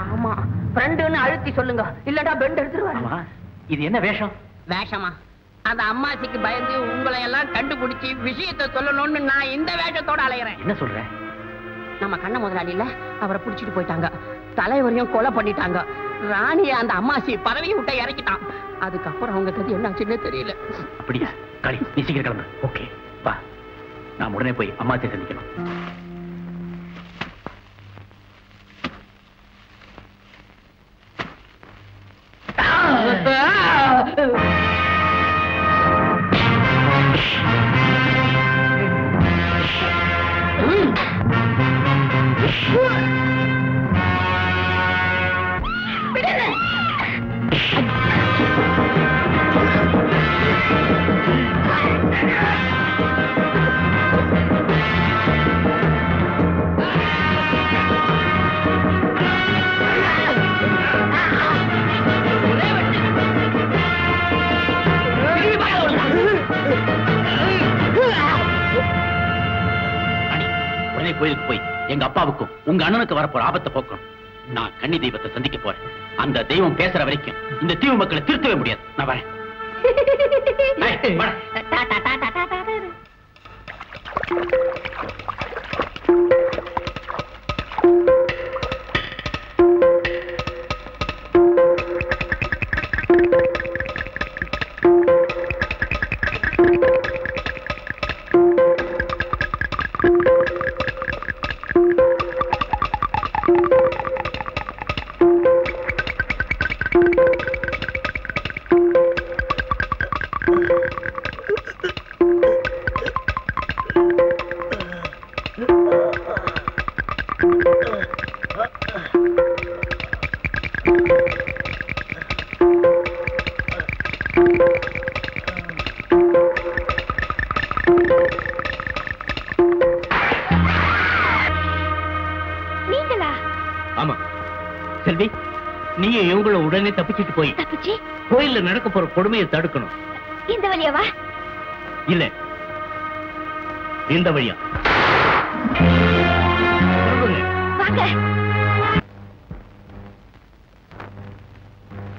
ஆமா ஃப்ரெண்டுன்னு அழுத்தி சொல்லுங்க, இல்லடா பெண்ட் எடுத்துருவாங்க. இது என்ன வேஷம்? வேஷமா? அந்த அம்மாசிக்கு பயந்து உங்களை எல்லாம் கண்டுபிடிச்சி விஷயத்தை சொல்லணும்னு நான் இந்த வேஷத்தோட அலையிறேன். என்ன சொல்ற? நம்ம கண்ண முதலாளியில அவரை புடிச்சிட்டு போயிட்டாங்க, தலைவரையும் கொலை பண்ணிட்டாங்க. ராணிய அந்த அம்மாசி பதவியை விட்ட இறக்கிட்டான். அதுக்கப்புறம் அவங்க கதை என்ன ஆச்சுன்னே தெரியல. அப்படியா? காளி, நீ சீக்கிரம் கிளம்பு. ஓகே வா, நான் உடனே போய் அம்மாத்தை சந்திக்கணும். கோயிலுக்கு போய் எங்க அப்பாவுக்கும் உங்க அண்ணனுக்கு வரப்போற ஆபத்தை போக்கணும். நான் கன்னி தெய்வத்தை சந்திக்க போறேன். அந்த தெய்வம் பேசுற வரைக்கும் இந்த தீவு மக்களை திருத்தவே முடியாது. நான் வரேன். செல்வி, நீங்க இவங்கள உடனே தப்பிச்சிட்டு போய் கோயில்ல நடக்க போற கொடுமையை தடுக்கணும். இந்த வழியாவா? இல்ல, இந்த வழியா.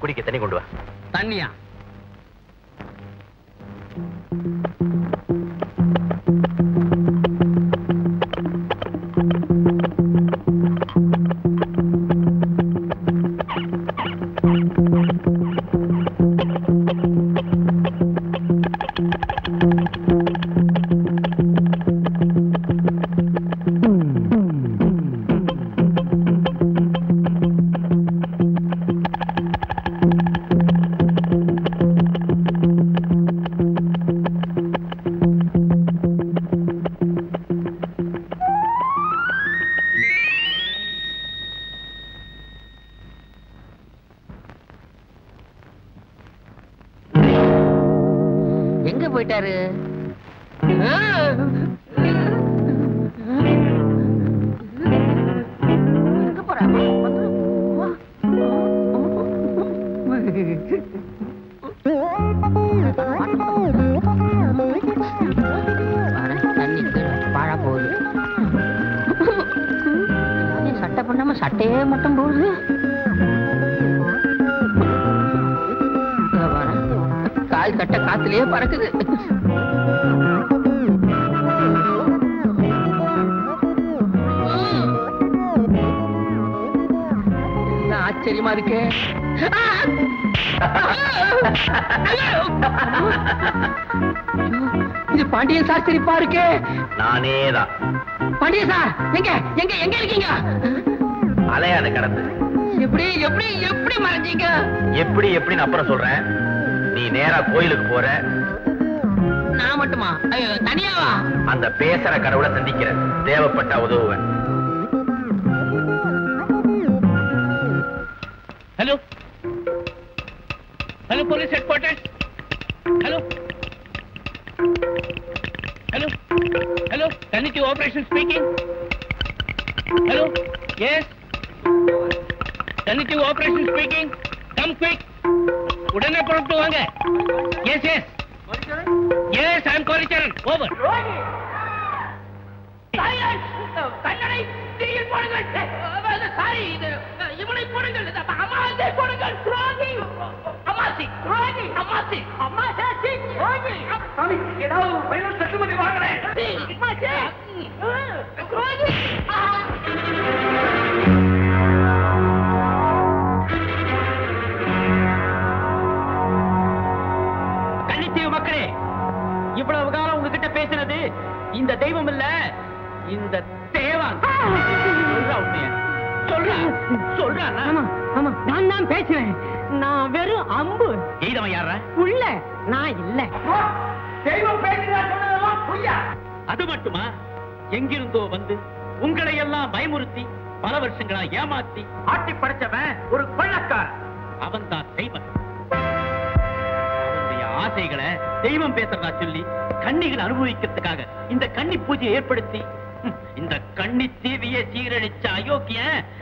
குடிக்க தண்ணி கொண்டு வா. தண்ணியா? போயிட்டாரு. எங்க போறாங்க? தண்ணி பாழா போகுது. சட்டை பண்ணாம சட்டையே மட்டும் போகுது. கால் கட்ட காத்துலயே பறக்குது. ஆச்சரியமா இருக்கு. இது பாண்டியன் சார் சிரிப்பா இருக்கு. நானேதான். பாண்டியன் சார் எங்க எங்க எங்க இருக்கீங்க? அலையாத கடந்து. எப்படி எப்படி எப்படி மறைஞ்சீங்க? எப்படி எப்படின்னு அப்புறம் சொல்றேன். நீ நேரா கோயிலுக்கு போற. நான் மட்டுமா? தனியாவா? அந்த பேசுற கடவுளை சந்திக்கிற. தேவைப்பட்டா உதவுவேன். Hello hello, police headquarters. Hello hello hello, கன்னிட்டி ஆபரேஷன் ஸ்பீக்கிங். ஹலோ, எஸ், கன்னிட்டி ஆபரேஷன் ஸ்பீக்கிங். Come quick. உடனே புறப்பட்டு வாங்க. Yes yes yes, I am Kalicharan. Over. கண்ணனை தீயில் போடுங்கள். சாரி, இது இவனை போடுங்கள். அமாசை போடுங்கள். துரோகி அமாசி, துரோகி அமாசி, அமாசி துரோகி. சாமி, ஏதாவது பையன் செட்டுமதி வாங்குறேன். துரோகி. கன்னித்தீவு மக்களே, இவ்வளவு காலம் உங்ககிட்ட பேசினது இந்த தெய்வம் இல்ல, இந்த தேவன். நான் தான் பேசுறேன். நான் வெறும் அம்பு. எய்தவன் யாரா? உள்ள நான் இல்ல. தெய்வம் பேசுறா சொன்னதெல்லாம் பொய்யா? அது மட்டுமா? எங்கிருந்தோ வந்து உங்களை எல்லாம் பயமுறுத்தி பல வருஷங்களா ஏமாத்தி ஆட்டி படைச்சவன் ஒரு கொள்ளக்காரன். அவன் தான் தெய்வன். அவனுடைய ஆசைகளை தெய்வம் பேசுறதா சொல்லி கன்னிகளை அனுபவிக்கிறதுக்காக இந்த கன்னி பூஜையை ஏற்படுத்தி இந்த கன்னி தீவியை சீரழிச்ச அயோக்கிய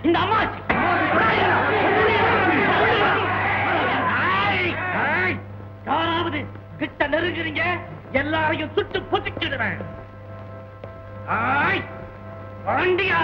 இந்த அம்மாச்சி. யாராவது கிட்ட நெருங்குறீங்க, எல்லாரையும் சுட்டு பொதிக்கிடுவேன். வண்டியா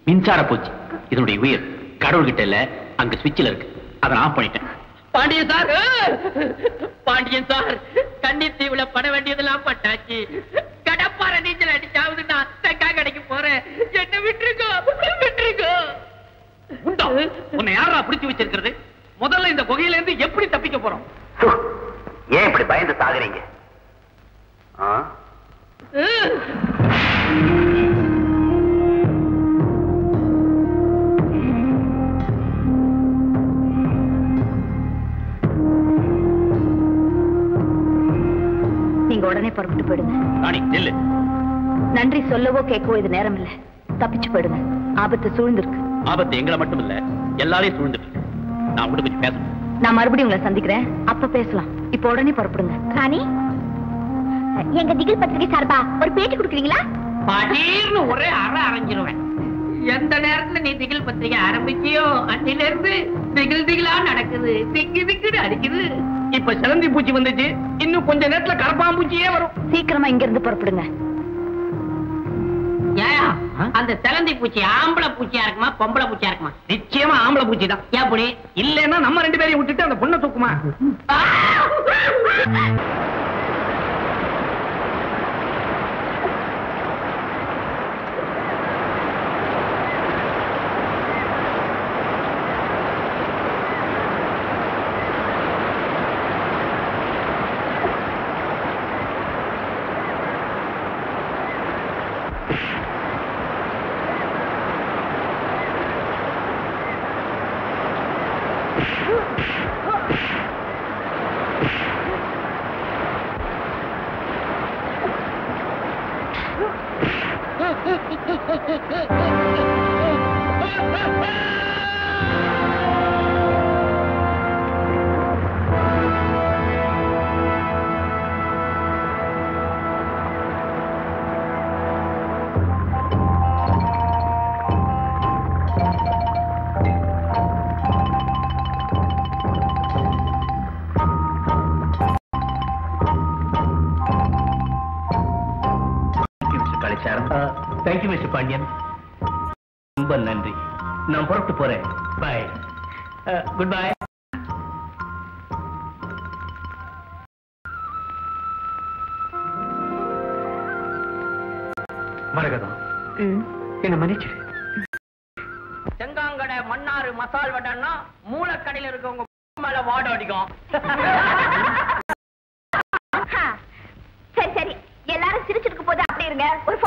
மின்சார பூச்சி. இதனுடைய உயிர் கடவுள்கிட்ட இல்ல, அங்க சுவிட்சில் இருக்கு. அதை ஆஃப் பண்ணிட்டேன். பாண்டியன் சார், பாண்டியன் சார், கன்னித்தீவுல பட வேண்டியதெல்லாம் பட்டாச்சு. கடப்பார நீச்சல் அடிச்சாவது நான் தெக்காய் கடைக்கு போறேன். என்ன விட்டுருக்கோ, விட்டுருக்கோ. உன்னை யாரா பிடிச்சு வச்சிருக்கிறது? முதல்ல இந்த குகையில இருந்து எப்படி தப்பிக்க போறோம்? ஏன் இப்படி பயந்து சாகுறீங்க? நீங்க உடனே புறப்பட்டு போயிடுங்க. நன்றி சொல்லவோ கேட்கவோ இது நேரம் இல்ல. தப்பிச்சு போயிடுங்க. ஆபத்து சூழ்ந்திருக்கு. ஆபத்து எங்களை மட்டும் இல்ல, எல்லாரையும் சூழ்ந்துட்டு. நான் கூட கொஞ்சம் பேசணும். நான் மறுபடியும் உங்களை சந்திக்கிறேன், அப்ப பேசலாம். இப்ப உடனே புறப்படுங்க. ராணி, எங்க திகில் பத்திரிகை சார்பா ஒரு பேட்டி கொடுக்குறீங்களா? படீர்னு ஒரே அரைஞ்சிருவேன். எந்த நேரத்துல நீ திகில் பத்திரிகை ஆரம்பிச்சியோ அன்னில இருந்து திகில் திகிலா நடக்குது, திக்கு திக்குன்னு அடிக்குது. இப்ப சிலந்தி பூச்சி வந்துச்சு, இன்னும் கொஞ்ச நேரத்துல கரப்பாம்பூச்சியே வரும். சீக்கிரமா இங்க இருந்து புறப்படுங்க. ஏன் அந்த சிலந்தி பூச்சி ஆம்பளை பூச்சியா இருக்குமா பொம்பளை பூச்சியா இருக்குமா? நிச்சயமா ஆம்பளை பூச்சி தான். எப்படி இல்லன்னா நம்ம 2 பேரையும் விட்டுட்டு அந்த பொண்ணை தூக்குமா? Thank you mister Pandian. ரொம்ப நன்றி. நான் புறப்பட்டு போறேன். பாய். Good bye. மரகதம், என்ன மன்னிச்சிரு. செங்காங்கடை மன்னாறு மசால் வடைன்னா மூலக்கடையில இருக்கவங்க மேல வாட அடிக்கும். சரி சரி, எல்லாரும் சிரிச்சிருக்கும் போது அப்படி இருங்க. ஒரு